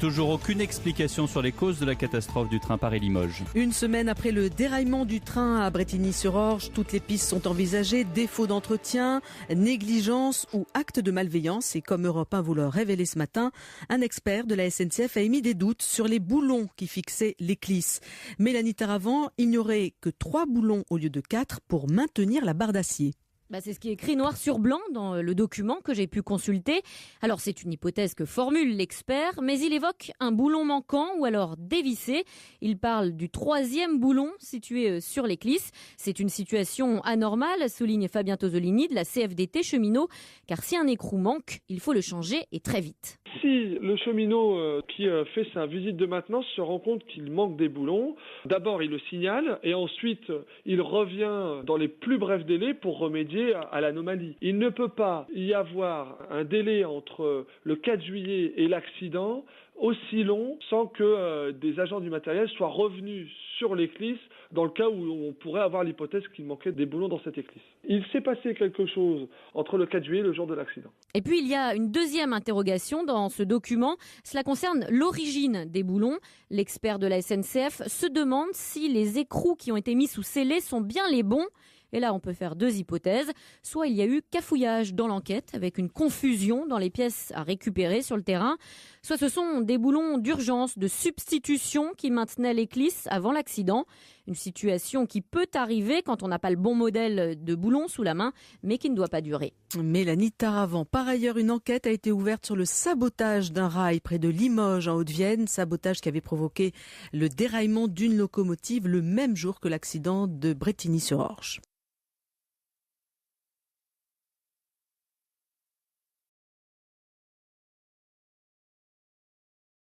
Toujours aucune explication sur les causes de la catastrophe du train Paris-Limoges. Une semaine après le déraillement du train à Brétigny-sur-Orge, toutes les pistes sont envisagées. Défaut d'entretien, négligence ou acte de malveillance. Et comme Europe 1 vous le révélait ce matin, un expert de la SNCF a émis des doutes sur les boulons qui fixaient l'éclisse. Mélanie Taravant, il n'y aurait que 3 boulons au lieu de 4 pour maintenir la barre d'acier. C'est ce qui est écrit noir sur blanc dans le document que j'ai pu consulter. Alors c'est une hypothèse que formule l'expert, mais il évoque un boulon manquant ou alors dévissé. Il parle du 3e boulon situé sur l'éclisse. C'est une situation anormale, souligne Fabien Tosolini de la CFDT cheminot, car si un écrou manque, il faut le changer et très vite. Si le cheminot qui fait sa visite de maintenance se rend compte qu'il manque des boulons, d'abord il le signale et ensuite il revient dans les plus brefs délais pour remédier à l'anomalie. Il ne peut pas y avoir un délai entre le 4 juillet et l'accident aussi long sans que des agents du matériel soient revenus sur l'éclisse dans le cas où on pourrait avoir l'hypothèse qu'il manquait des boulons dans cette éclisse. Il s'est passé quelque chose entre le 4 juillet et le jour de l'accident. Et puis il y a une deuxième interrogation dans ce document. Cela concerne l'origine des boulons. L'expert de la SNCF se demande si les écrous qui ont été mis sous scellés sont bien les bons. Et là, on peut faire 2 hypothèses. Soit il y a eu cafouillage dans l'enquête avec une confusion dans les pièces à récupérer sur le terrain. Soit ce sont des boulons d'urgence, de substitution qui maintenaient l'éclisse avant l'accident. Une situation qui peut arriver quand on n'a pas le bon modèle de boulon sous la main, mais qui ne doit pas durer. Mélanie Taravant. Par ailleurs, une enquête a été ouverte sur le sabotage d'un rail près de Limoges en Haute-Vienne. Sabotage qui avait provoqué le déraillement d'une locomotive le même jour que l'accident de Brétigny-sur-Orge.